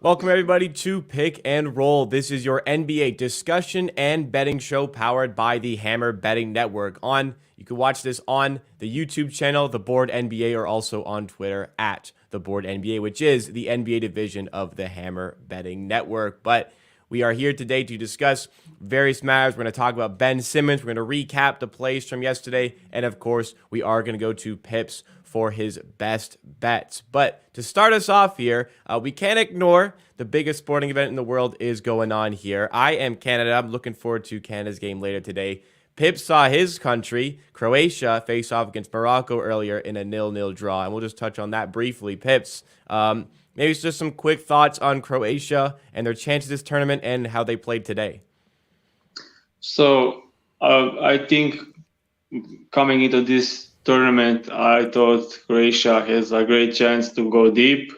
Welcome everybody to Pick and Roll. This is your NBA discussion and betting show powered by the Hammer Betting Network. You can watch this on the YouTube channel, The Board NBA, or also on Twitter at The Board NBA, which is the NBA division of the Hammer Betting Network. But we are here today to discuss various matters. We're going to talk about Ben Simmons. We're going to recap the plays from yesterday. And of course, we are going to go to Pips for his best bets. But to start us off here, we can't ignore the biggest sporting event in the world is going on here. I am Canada. I'm looking forward to Canada's game later today. Pips saw his country, Croatia, face off against Morocco earlier in a 0-0 draw. And we'll just touch on that briefly. Pips, maybe it's just some quick thoughts on Croatia and their chances this tournament and how they played today. So I think coming into this tournament, I thought Croatia has a great chance to go deep.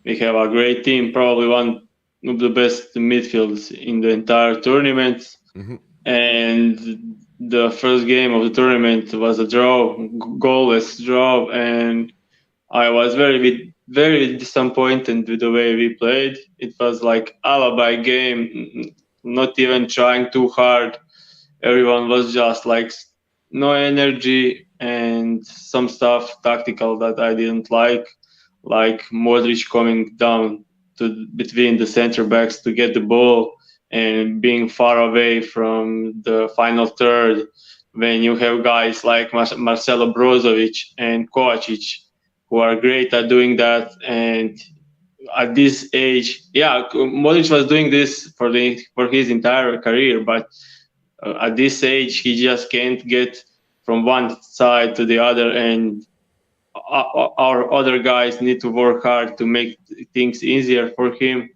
We have a great team, probably one of the best midfields in the entire tournament. Mm-hmm. And the first game of the tournament was a draw, goalless draw, and I was very disappointed with the way we played. It was like alibi game, not even trying too hard. Everyone was just like no energy and some stuff tactical that I didn't like Modric coming down to between the center backs to get the ball and being far away from the final third when you have guys like Marcelo Brozovic and Kovacic who are great at doing that. And at this age, Modric was doing this for his entire career, but at this age he just can't get from one side to the other, and our other guys need to work hard to make things easier for him.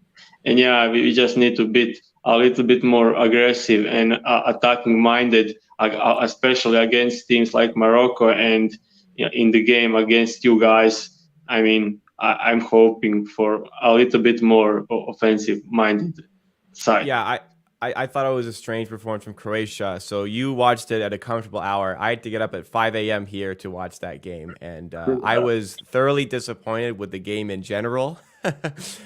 And we just need to be a little bit more aggressive and attacking minded, especially against teams like Morocco and in the game against you guys. I mean, I'm hoping for a little bit more offensive minded side. Yeah, I thought it was a strange performance from Croatia. So you watched it at a comfortable hour. I had to get up at 5 a.m. here to watch that game. And I was thoroughly disappointed with the game in general.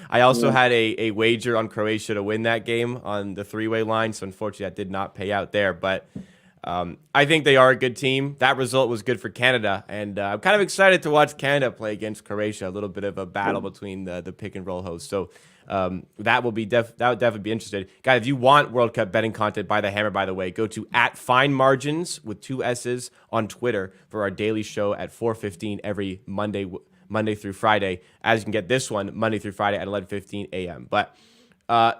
I also had a wager on Croatia to win that game on the three-way line. So unfortunately, that did not pay out there. But I think they are a good team. That result was good for Canada. And I'm kind of excited to watch Canada play against Croatia. A little bit of a battle between the pick and roll hosts. So that would definitely be interesting. Guys, if you want World Cup betting content by the Hammer, by the way, go to @FineMargins with 2 S's on Twitter for our daily show at 4:15 every Monday through Friday, as you can get this one Monday through Friday at 11:15 a.m. But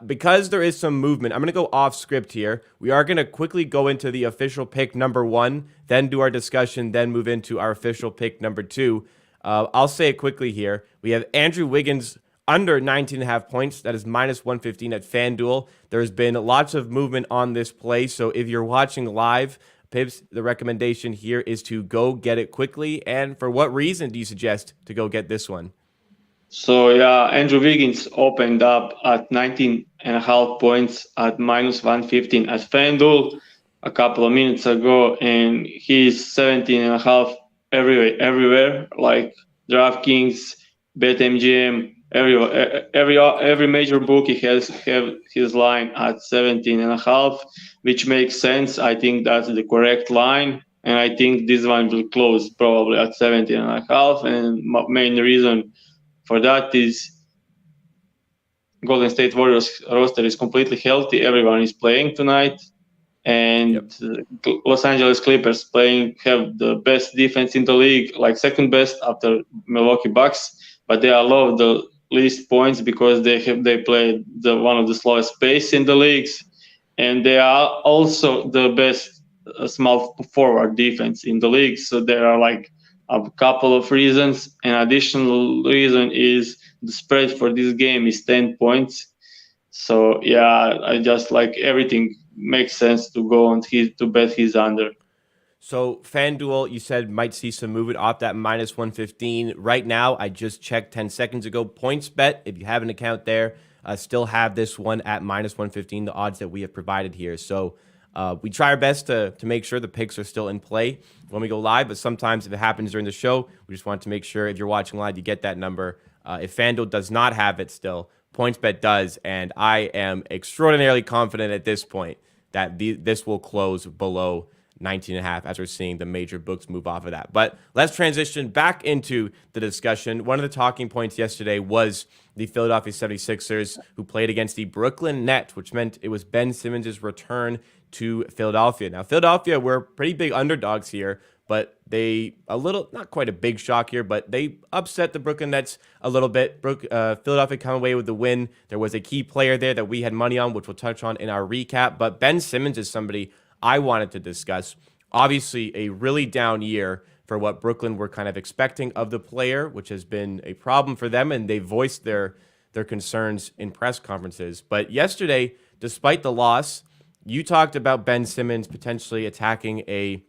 because there is some movement, I'm going to go off script here. We are going to quickly go into the official pick number 1, then do our discussion, then move into our official pick number 2. I'll say it quickly here. We have Andrew Wiggins under 19.5 points. That is minus 115 at FanDuel. There's been lots of movement on this play. So if you're watching live, Pips, the recommendation here is to go get it quickly. And for what reason do you suggest to go get this one? So Andrew Wiggins opened up at 19.5 points at minus 115 at FanDuel a couple of minutes ago, and he's 17.5 everywhere, like DraftKings, BetMGM. Every major bookie has his line at 17.5, which makes sense. I think that's the correct line, and I think this one will close probably at 17.5. And main reason for that is Golden State Warriors roster is completely healthy. Everyone is playing tonight, and Los Angeles Clippers have the best defense in the league, like second best after Milwaukee Bucks, but they allow the least points because they play one of the slowest pace in the leagues, and they are also the best small forward defense in the league. So there are like a couple of reasons. An additional reason is the spread for this game is 10 points. So I just like everything makes sense to go on to bet his under. So FanDuel, you said might see some movement off that minus 115. Right now, I just checked 10 seconds ago. PointsBet, if you have an account there, still have this one at minus 115, the odds that we have provided here. So we try our best to make sure the picks are still in play when we go live, but sometimes if it happens during the show, we just want to make sure if you're watching live, you get that number. If FanDuel does not have it still, PointsBet does, and I am extraordinarily confident at this point that this will close below 19.5 as we're seeing the major books move off of that. But let's transition back into the discussion. One of the talking points yesterday was the Philadelphia 76ers, who played against the Brooklyn Nets, which meant it was Ben Simmons' return to Philadelphia. Now, Philadelphia were pretty big underdogs here, but not quite a big shock here, but they upset the Brooklyn Nets a little bit. Philadelphia come away with the win. There was a key player there that we had money on, which we'll touch on in our recap. But Ben Simmons is somebody I wanted to discuss. Obviously, a really down year for what Brooklyn were kind of expecting of the player, which has been a problem for them, and they voiced their concerns in press conferences. But yesterday, despite the loss, you talked about Ben Simmons potentially attacking a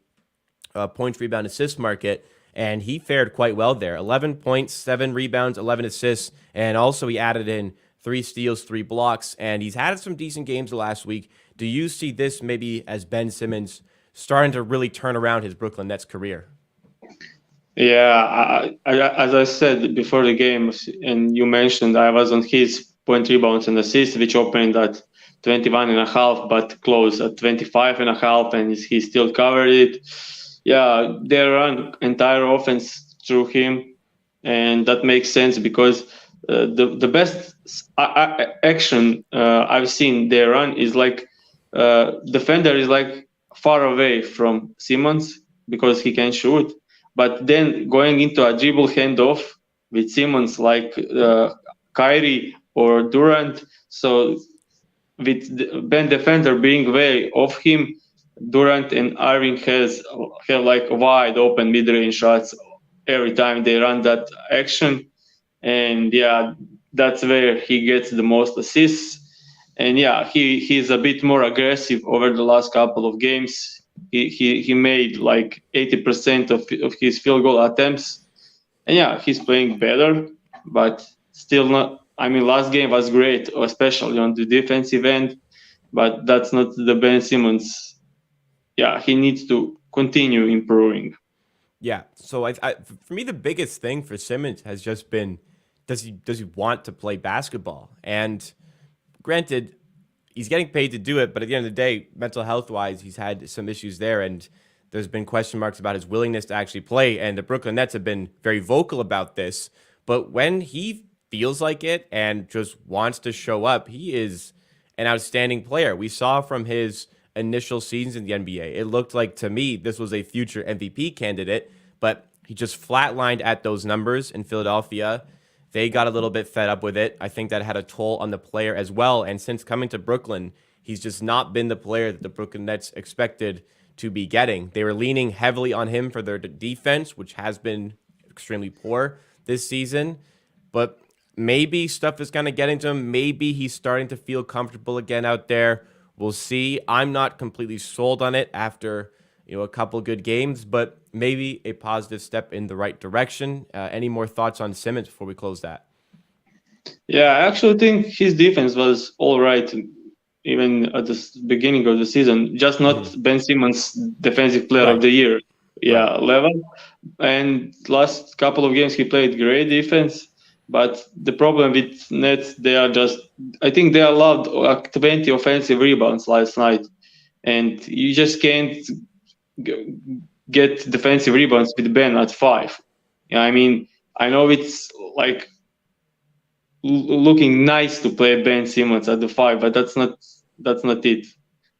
points, rebound, assist market, and he fared quite well there. 11 points, 7 rebounds, 11 assists, and also he added in 3 steals, 3 blocks, and he's had some decent games the last week. Do you see this maybe as Ben Simmons starting to really turn around his Brooklyn Nets career? Yeah, as I said before the game, and you mentioned, I was on his point, rebounds, and assists, which opened at 21.5, but closed at 25.5, and he still covered it. Yeah, they run entire offense through him, and that makes sense because the best action I've seen they run is like defender is like far away from Simmons because he can shoot, but then going into a dribble handoff with Simmons like Kyrie or Durant, so with Ben defender being way off him, Durant and Irving have like wide open mid-range shots every time they run that action, and yeah, that's where he gets the most assists. And yeah, he's a bit more aggressive over the last couple of games. He made like 80% of his field goal attempts, and yeah, he's playing better, but still not. I mean, last game was great, especially on the defensive end, but that's not the Ben Simmons. Yeah, he needs to continue improving. Yeah. So for me, the biggest thing for Simmons has just been, does he want to play basketball? And granted, he's getting paid to do it, but at the end of the day, mental health wise, he's had some issues there, and there's been question marks about his willingness to actually play. And the Brooklyn Nets have been very vocal about this. But when he feels like it and just wants to show up, he is an outstanding player. We saw from his initial seasons in the NBA, it looked like to me this was a future MVP candidate, but he just flatlined at those numbers in Philadelphia. They got a little bit fed up with it. I think that had a toll on the player as well. And since coming to Brooklyn, he's just not been the player that the Brooklyn Nets expected to be getting. They were leaning heavily on him for their defense, which has been extremely poor this season. But maybe stuff is kind of getting to him. Maybe he's starting to feel comfortable again out there. We'll see. I'm not completely sold on it after a couple good games, but maybe a positive step in the right direction. Any more thoughts on Simmons before we close that? Yeah, I actually think his defense was all right, even at the beginning of the season. Just not Ben Simmons' defensive player of the year, level. And last couple of games he played great defense. But the problem with Nets, I think they allowed 20 offensive rebounds last night. And you just can't get defensive rebounds with Ben at 5. Yeah, I mean, I know it's like looking nice to play Ben Simmons at the 5, but that's not it.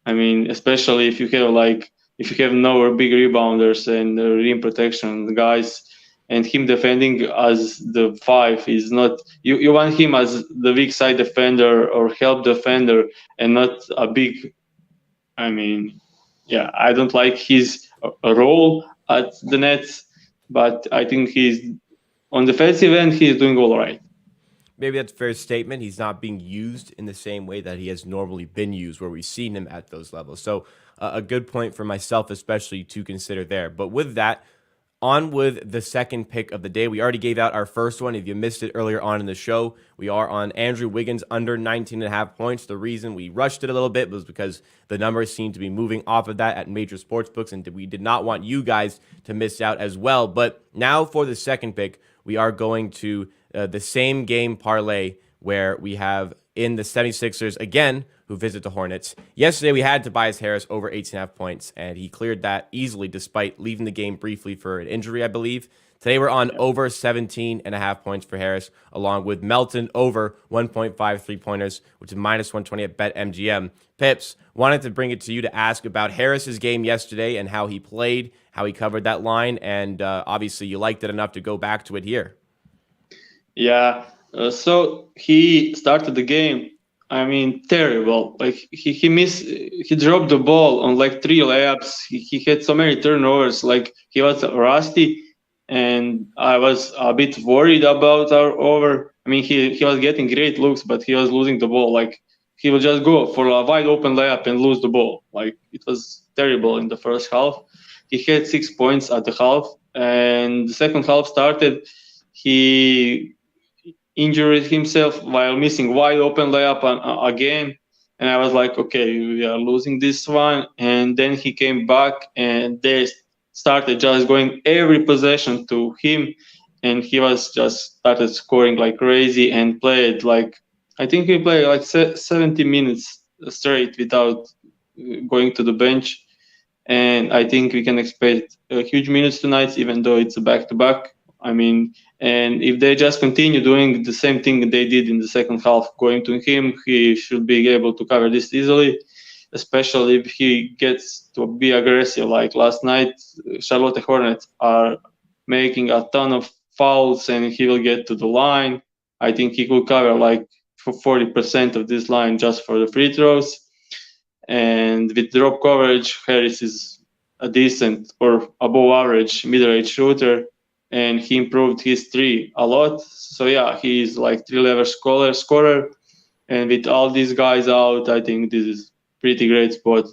I mean, especially if you have no big rebounders and rim protection guys, and him defending as the 5 is not. You want him as the weak side defender or help defender, and not a big. I mean, yeah, I don't like his role at the Nets, but I think he's on the defensive end. He's doing all right. Maybe that's a fair statement. He's not being used in the same way that he has normally been used, where we've seen him at those levels. So a good point for myself, especially to consider there. But with that, on with the second pick of the day. We already gave out our first one. If you missed it earlier on in the show, we are on Andrew Wiggins under 19.5 points. The reason we rushed it a little bit was because the numbers seemed to be moving off of that at major sports books, and we did not want you guys to miss out as well. But now for the second pick, we are going to the same game parlay where we have in the 76ers again, who visit the Hornets. Yesterday, we had Tobias Harris over 18.5 points, and he cleared that easily despite leaving the game briefly for an injury, I believe. Today, we're on over 17.5 points for Harris, along with Melton over 1.5 3-pointers, which is minus 120 at BetMGM. Pips, wanted to bring it to you to ask about Harris's game yesterday and how he played, how he covered that line, and obviously you liked it enough to go back to it here. Yeah. So he started the game. I mean, terrible. Like he dropped the ball on like 3 layups. He had so many turnovers. Like he was rusty, and I was a bit worried about our over. I mean, he was getting great looks, but he was losing the ball. Like he would just go for a wide open layup and lose the ball. Like it was terrible in the first half. He had 6 points at the half, and the second half started. He injured himself while missing wide open layup again, and I was like, okay, we are losing this one. And then he came back, and they started just going every possession to him, and he was just started scoring like crazy and played like, I think he played like 70 minutes straight without going to the bench. And I think we can expect huge minutes tonight, even though it's a back-to-back. I mean, and if they just continue doing the same thing they did in the second half, going to him, he should be able to cover this easily, especially if he gets to be aggressive. Like last night, Charlotte Hornets are making a ton of fouls, and he will get to the line. I think he could cover like 40% of this line just for the free throws. And with drop coverage, Harris is a decent or above average mid-range shooter, and he improved his three a lot. So yeah, he's like 3-level scorer. And with all these guys out, I think this is pretty great spot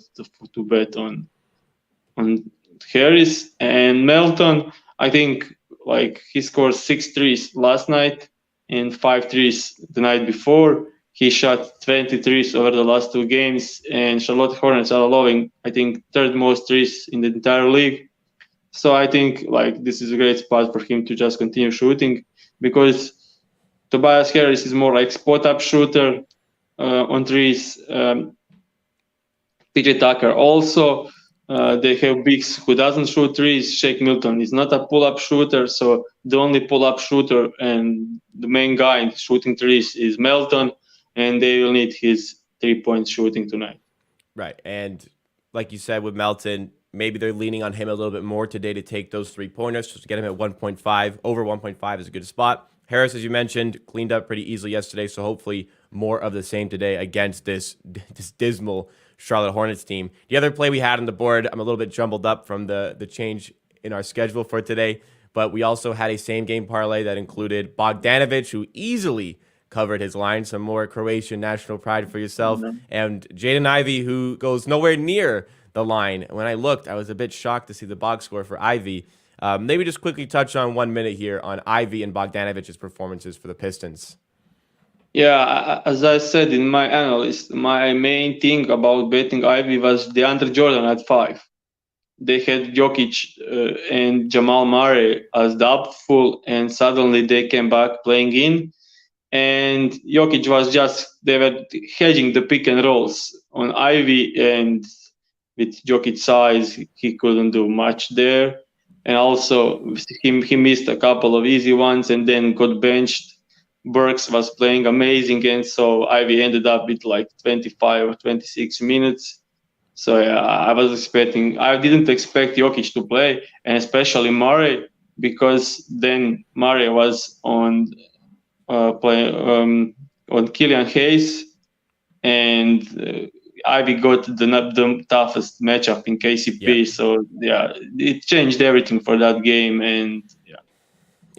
to bet on Harris. And Melton, I think like he scored 6 threes last night and 5 threes the night before. He shot 20 threes over the last 2 games, and Charlotte Hornets are allowing, I think, 3rd most threes in the entire league. So I think like this is a great spot for him to just continue shooting, because Tobias Harris is more like spot-up shooter on threes. PJ Tucker also. They have bigs who doesn't shoot threes. Shake Milton is not a pull-up shooter, so the only pull-up shooter and the main guy shooting threes is Melton, and they will need his 3-point shooting tonight. Right, and like you said with Melton, maybe they're leaning on him a little bit more today to take those 3-pointers, just to get him at 1.5. Over 1.5 is a good spot. Harris, as you mentioned, cleaned up pretty easily yesterday, so hopefully more of the same today against this dismal Charlotte Hornets team. The other play we had on the board, I'm a little bit jumbled up from the change in our schedule for today, but we also had a same-game parlay that included Bogdanovic, who easily covered his line, some more Croatian national pride for yourself, and Jaden Ivey, who goes nowhere near the line. When I looked, I was a bit shocked to see the box score for Ivey. Maybe just quickly touch on 1 minute here on Ivey and Bogdanovic's performances for the Pistons. Yeah, as I said in my analyst, my main thing about betting Ivey was DeAndre Jordan at 5. They had Jokic and Jamal Murray as doubtful, and suddenly they came back playing in. And Jokic was they were hedging the pick and rolls on Ivey, and with Jokic's size, he couldn't do much there. And also, he missed a couple of easy ones and then got benched. Burks was playing amazing, and so Ivey ended up with like 25 or 26 minutes. So yeah, I didn't expect Jokic to play, and especially Murray, because then Murray was on Killian Hayes, and Ivey got the toughest matchup in KCP. Yeah. So yeah, it changed everything for that game, and yeah.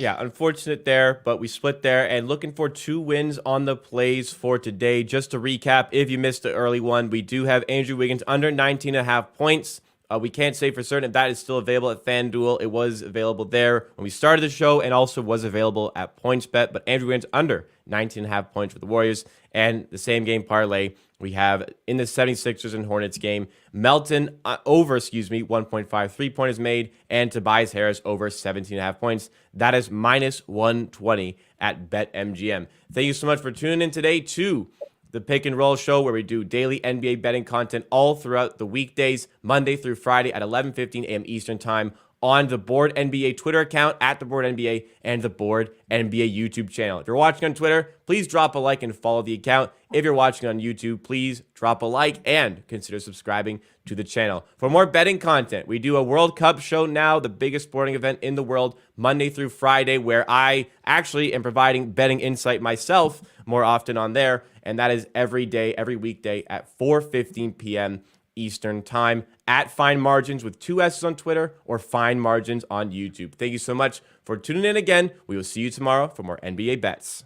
Yeah, unfortunate there, but we split there, and looking for 2 wins on the plays for today. Just to recap, if you missed the early one, we do have Andrew Wiggins under 19.5 points. We can't say for certain if that is still available at FanDuel. It was available there when we started the show, and also was available at PointsBet, but Andrew Wiggins under 19.5 points for the Warriors. And the same game parlay, We have in the 76ers and Hornets game, Melton over 1.5 3-pointers made, and Tobias Harris over 17.5 points. That is minus 120 at BetMGM. Thank you so much for tuning in today to the Pick and Roll Show, where we do daily NBA betting content all throughout the weekdays, Monday through Friday at 11:15 a.m. Eastern Time on the Board NBA Twitter account at the Board NBA and the Board NBA YouTube channel. If you're watching on Twitter, please drop a like and follow the account. If you're watching on YouTube, please drop a like and consider subscribing to the channel. For more betting content, we do a World Cup show now, the biggest sporting event in the world, Monday through Friday, where I actually am providing betting insight myself more often on there, and that is every day, every weekday at 4:15 p.m. Eastern Time at Fine Margins with 2 S's on Twitter or Fine Margins on YouTube. Thank you so much for tuning in again. We will see you tomorrow for more NBA bets.